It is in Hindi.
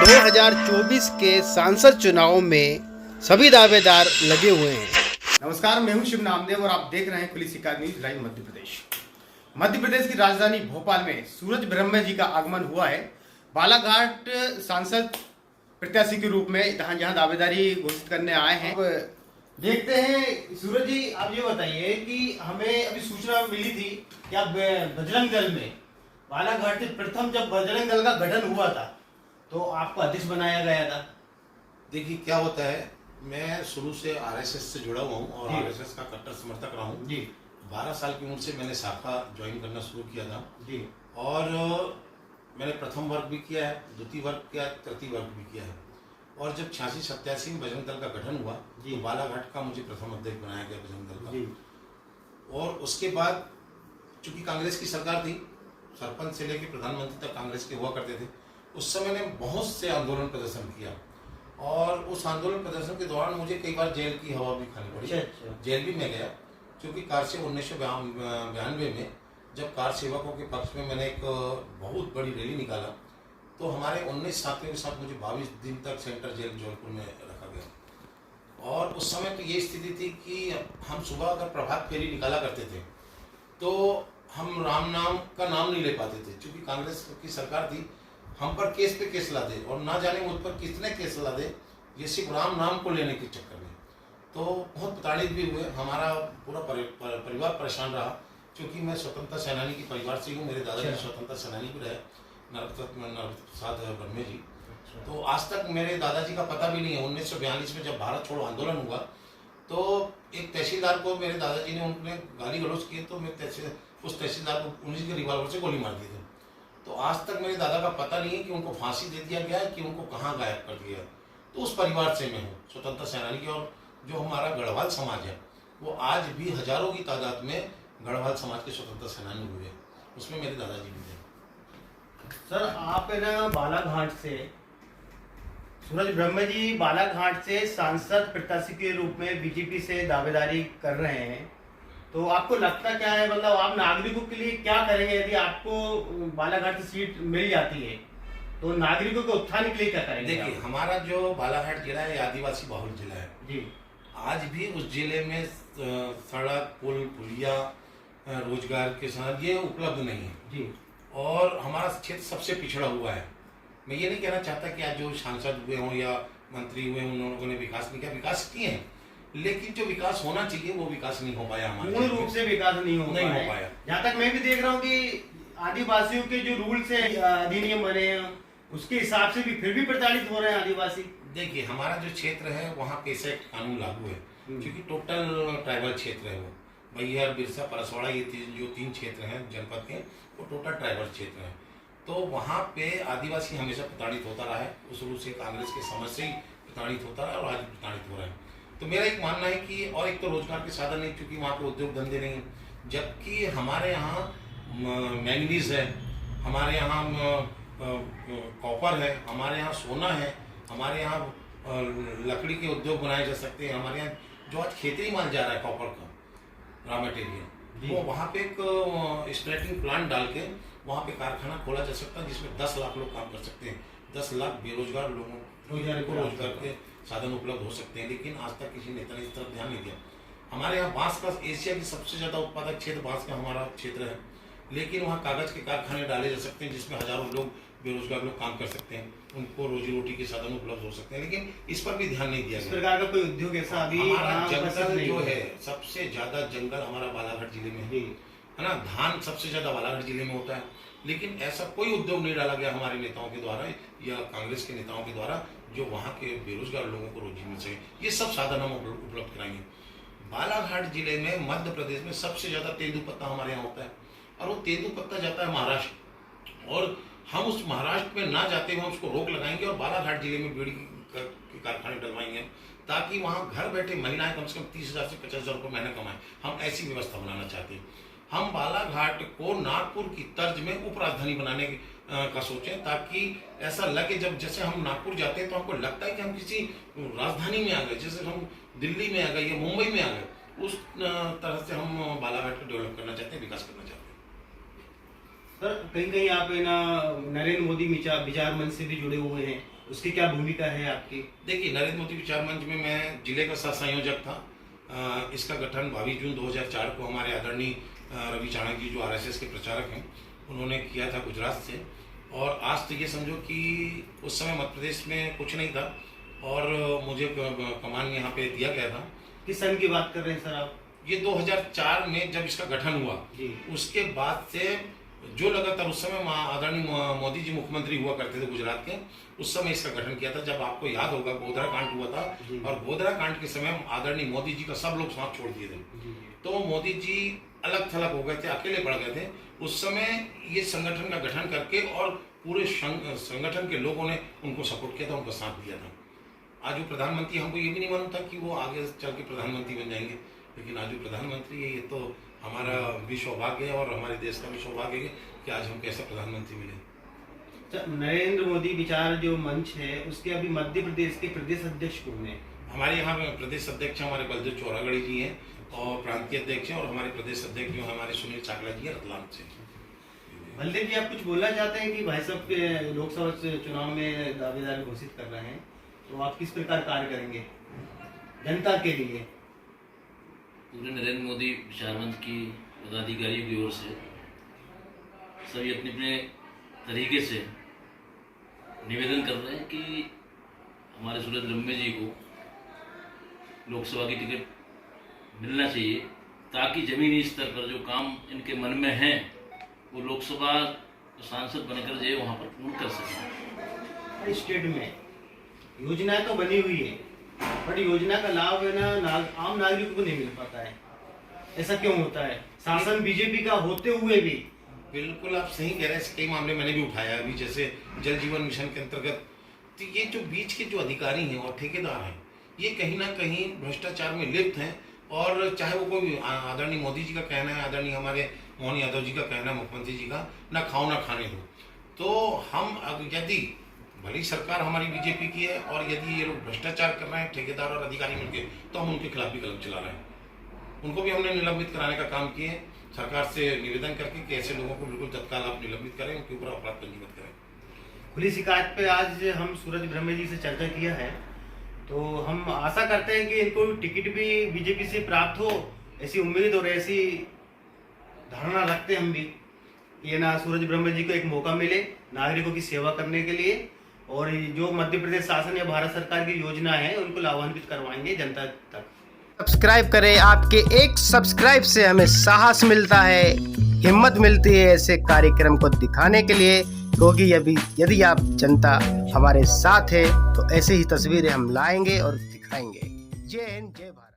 2024 के सांसद चुनाव में सभी दावेदार लगे हुए हैं। नमस्कार, मैं हूं शिव नामदेव और आप देख रहे हैं पुलिस शिकायत न्यूज लाइव मध्य प्रदेश। मध्य प्रदेश की राजधानी भोपाल में सूरज ब्रह्म जी का आगमन हुआ है। बालाघाट सांसद प्रत्याशी के रूप में जहां दावेदारी घोषित करने आए हैं। अब देखते हैं सूरज जी, आप ये बताइए कि हमें अभी सूचना मिली थी कि आप बजरंग दल में बालाघाट से प्रथम जब बजरंग दल का गठन हुआ था तो आपको अध्यक्ष बनाया गया था। देखिए क्या होता है, मैं शुरू से आरएसएस से जुड़ा हुआ हूँ और आरएसएस का कट्टर समर्थक रहा हूँ जी। 12 साल की उम्र से मैंने शाखा ज्वाइन करना शुरू किया था जी। और मैंने प्रथम वर्ग भी किया है, द्वितीय वर्ग किया, तृतीय वर्ग भी किया है। और जब 86-87 में बजरंग दल का गठन हुआ तो बालाघाट का मुझे प्रथम अध्यक्ष बनाया गया बजरंग दल का। और उसके बाद चूंकि कांग्रेस की सरकार थी, सरपंच से लेकर प्रधानमंत्री तक कांग्रेस के हुआ करते थे, उस समय ने बहुत से आंदोलन प्रदर्शन किया और उस आंदोलन प्रदर्शन के दौरान मुझे कई बार जेल की हवा भी खानी पड़ी। जेल भी मैं गया क्योंकि कार से 1992 में जब कार सेवकों के पक्ष में मैंने एक बहुत बड़ी रैली निकाला तो हमारे 19 साथियों के साथ मुझे 22 दिन तक सेंट्रल जेल जौनपुर में रखा गया। और उस समय तो ये स्थिति थी कि हम सुबह अगर प्रभात फेरी निकाला करते थे तो हम राम नाम का नाम नहीं ले पाते थे, क्योंकि कांग्रेस की सरकार थी, हम पर केस पे केस ला दे और ना जाने मुझ पर कितने केस ला दे, ये सिर्फ राम नाम को लेने के चक्कर में। तो बहुत प्रताड़ित भी हुए, हमारा पूरा परिवार परेशान रहा, क्योंकि मैं स्वतंत्रता सेनानी के परिवार से हूँ। मेरे दादाजी स्वतंत्रता सेनानी भी रहे, नरप्रसाद ब्रह्मे जी। तो आज तक मेरे दादाजी का पता भी नहीं है। 1942 में जब भारत छोड़ो आंदोलन हुआ तो एक तहसीलदार को मेरे दादाजी ने उनने गाली गलौज किए तो मैं उस तहसीलदार को उन्हीं के रिवॉल्वर से गोली मार दी थी। तो आज तक मेरे दादा का पता नहीं है कि उनको फांसी दे दिया गया है कि उनको कहाँ गायब कर दिया है। तो उस परिवार से मैं हूँ, स्वतंत्रता सेनानी की। और जो हमारा गढ़वाल समाज है वो आज भी हजारों की तादाद में गढ़वाल समाज के स्वतंत्रता सेनानी हुए, उसमें मेरे दादाजी भी थे। सर, आप है ना बालाघाट से, सूरज ब्रह्म जी बालाघाट से सांसद प्रत्याशी के रूप में बीजेपी से दावेदारी कर रहे हैं, तो आपको लगता क्या है, मतलब आप नागरिकों के लिए क्या करेंगे यदि आपको बालाघाट से सीट मिल जाती है तो नागरिकों के उत्थान के लिए क्या करेंगे? देखिए, हमारा जो बालाघाट जिला है आदिवासी बहुल जिला है जी। आज भी उस जिले में सड़क, पुल, पुलिया, रोजगार के साथ ये उपलब्ध नहीं है जी। और हमारा क्षेत्र सबसे पिछड़ा हुआ है। मैं ये नहीं कहना चाहता कि आज जो सांसद हुए हों या मंत्री हुए उन लोगों ने विकास नहीं किया, विकास किए हैं, लेकिन जो विकास होना चाहिए वो विकास नहीं हो पाया, हमारे पूर्ण रूप से विकास नहीं हो पाया। जहाँ तक मैं भी देख रहा हूँ कि आदिवासियों के जो रूल्स है, अधिनियम बने हैं, उसके हिसाब से भी फिर भी प्रताड़ित हो रहे हैं आदिवासी। देखिए, हमारा जो क्षेत्र है वहाँ पेसा एक्ट कानून लागू है, क्योंकि टोटल ट्राइबल क्षेत्र है वो। मैहर, बिरसा, परसवाड़ा, ये जो 3 क्षेत्र हैं जनपद के, वो टोटल ट्राइबल क्षेत्र है। तो वहाँ पे आदिवासी हमेशा प्रताड़ित होता रहा है, उस रूप से कांग्रेस के समझ से ही प्रताड़ित होता रहा और आज प्रताड़ित हो रहा है। तो मेरा एक मानना है कि और एक तो रोजगार के साधन नहीं, क्योंकि वहाँ पे उद्योग धंधे नहीं, जबकि हमारे यहाँ मैंगनीज है, हमारे यहाँ कॉपर है, हमारे यहाँ सोना है, हमारे यहाँ लकड़ी के उद्योग बनाए जा सकते हैं। हमारे यहाँ जो आज खेती माल जा रहा है कॉपर का रॉ मटेरियल, वो वहाँ पे एक स्प्लिटिंग प्लांट डाल के वहाँ पे कारखाना खोला जा सकता है, जिसमें 10 लाख लोग काम कर सकते हैं। 10 लाख बेरोजगार लोगों को रोजगार के साधन उपलब्ध हो सकते हैं, लेकिन आज तक किसी नेता ने इस तरफ ध्यान नहीं दिया। हमारे यहाँ बांस का, एशिया की सबसे ज्यादा उत्पादक क्षेत्र बांस का हमारा क्षेत्र है, लेकिन वहाँ कागज के कारखाने डाले जा सकते हैं, जिसमें हजारों लोग बेरोजगार लोग काम कर सकते हैं, उनको रोजी रोटी के साधन उपलब्ध हो सकते हैं, लेकिन इस पर भी ध्यान नहीं दिया गया। इस प्रकार का कोई उद्योग ऐसा अभी हमारा जंगल जो है, सबसे ज्यादा जंगल हमारा बालाघाट जिले में है ना। धान सबसे ज्यादा बालाघाट जिले में होता है, लेकिन ऐसा कोई उद्योग नहीं डाला गया हमारे नेताओं के द्वारा या कांग्रेस के नेताओं के द्वारा जो वहाँ के बेरोजगार लोगों को रोजी मिल सके। ये सब साधन हम उपलब्ध कराएंगे। बालाघाट जिले में, मध्य प्रदेश में सबसे ज्यादा तेंदुपत्ता हमारे यहाँ होता है, और वो तेंदुपत्ता जाता है महाराष्ट्र, और हम उस महाराष्ट्र में ना जाते हुए उसको रोक लगाएंगे और बालाघाट जिले में बीड़ी के कारखाने डलवाएंगे, ताकि वहाँ घर बैठे महिलाएं कम से कम 30,000 से 50,000 रुपये महीने कमाएं। हम ऐसी व्यवस्था बनाना चाहते हैं। हम बालाघाट को नागपुर की तर्ज में उप राजधानी बनाने का सोचें, ताकि ऐसा लगे जब जैसे हम नागपुर जाते हैं तो हमको लगता है कि हम किसी राजधानी में आ गए, जैसे हम दिल्ली में आ गए या मुंबई में आ गए। उस तरह से हम बालाघाट को डेवलप करना चाहते हैं, विकास करना चाहते हैं। सर कहीं कहीं आप है ना नरेंद्र मोदी विचार मंच से भी जुड़े हुए हैं, उसकी क्या भूमिका है आपकी? देखिए, नरेंद्र मोदी विचार मंच में मैं जिले का सह संयोजक था। इसका गठन 22 जून 2004 को हमारे आदरणीय रवि चाणक्य जी जो आरएसएस के प्रचारक हैं उन्होंने किया था गुजरात से। और आज तो ये समझो कि उस समय मध्य प्रदेश में कुछ नहीं था और मुझे कमान यहाँ पे दिया गया था। किस सन की बात कर रहे हैं सर आप? ये 2004 में जब इसका गठन हुआ उसके बाद से जो लगातार उस समय आदरणीय मोदी जी मुख्यमंत्री हुआ करते थे गुजरात के, उस समय इसका गठन किया था। जब आपको याद होगा गोधरा कांड हुआ था और गोधरा कांड के समय आदरणीय मोदी जी का सब लोग साथ छोड़ दिए थे, तो मोदी जी अलग थलग हो गए थे, अकेले पड़ गए थे। उस समय ये संगठन का गठन करके और पूरे संगठन के लोगों ने उनको सपोर्ट किया था, उनका साथ दिया था। आज वो प्रधानमंत्री, हमको ये भी नहीं मालूम था कि वो आगे चल के प्रधानमंत्री बन जाएंगे, लेकिन आज वो प्रधानमंत्री है। ये तो हमारा भी सौभाग्य है और हमारे देश का भी सौभाग्य है कि आज हमको ऐसा प्रधानमंत्री मिले। नरेंद्र मोदी विचार जो मंच है उसके अभी मध्य प्रदेश के प्रदेश अध्यक्ष कौन है? हमारे यहाँ प्रदेश अध्यक्ष हमारे बलदेव चौरागढ़ी जी हैं और प्रांतीय अध्यक्ष हैं, और हमारे प्रदेश अध्यक्ष जो हमारे सुनील चाकला जी हैं रतलाम से। बलदेव जी, आप कुछ बोलना चाहते हैं कि भाई साहब लोकसभा चुनाव में दावेदार घोषित कर रहे हैं, तो आप किस प्रकार कार्य करेंगे जनता के लिए? पूरे नरेंद्र मोदी विचार मंच की पदाधिकारियों की ओर से सभी अपने अपने तरीके से निवेदन कर रहे हैं कि हमारे सूरज ब्रह्मे जी को लोकसभा की टिकट मिलना चाहिए, ताकि जमीनी स्तर पर जो काम इनके मन में हैं वो लोकसभा सांसद बनकर जो वहाँ पर पूर्ण कर सकें। स्टेट में योजनाएं तो बनी हुई है, बट योजना का लाभ है ना आम नागरिकों को नहीं मिल पाता है, ऐसा क्यों होता है? शासन बीजेपी का होते हुए भी। बिल्कुल आप सही कह रहे हैं, कई मामले मैंने भी उठाया अभी, जैसे जल जीवन मिशन के अंतर्गत। तो ये जो बीच के जो अधिकारी हैं और ठेकेदार हैं, ये कहीं ना कहीं भ्रष्टाचार में लिप्त हैं। और चाहे वो कोई आदरणीय मोदी जी का कहना है, आदरणीय हमारे मोहन यादव जी का कहना है, मुख्यमंत्री जी का, ना खाओ ना खाने दो। तो हम यदि भली सरकार हमारी बीजेपी की है और यदि ये लोग भ्रष्टाचार कर रहे हैं ठेकेदार और अधिकारी मिलकर, तो हम उनके खिलाफ भी कलम चला रहे हैं। उनको भी हमने निलंबित कराने का काम किए, सरकार से निवेदन करके कि ऐसे लोगों को बिल्कुल तत्काल आप निलंबित करें, उनके ऊपर अपराध पंजीबद्ध करें। खुली शिकायत पे आज हम सूरज ब्रह्मे जी से चर्चा किया है, तो हम आशा करते हैं कि इनको टिकट भी बीजेपी से प्राप्त हो, ऐसी उम्मीद और ऐसी धारणा रखते हैं हम भी। ये ना सूरज ब्रह्मे जी को एक मौका मिले नागरिकों की सेवा करने के लिए, और जो मध्य प्रदेश शासन या भारत सरकार की योजना है उनको लाभान्वित करवाएंगे जनता तक। सब्सक्राइब करें, आपके एक सब्सक्राइब से हमें साहस मिलता है, हिम्मत मिलती है ऐसे कार्यक्रम को दिखाने के लिए, क्योंकि यदि आप जनता हमारे साथ है तो ऐसे ही तस्वीरें हम लाएंगे और दिखाएंगे। जय हिंद, जय भारत।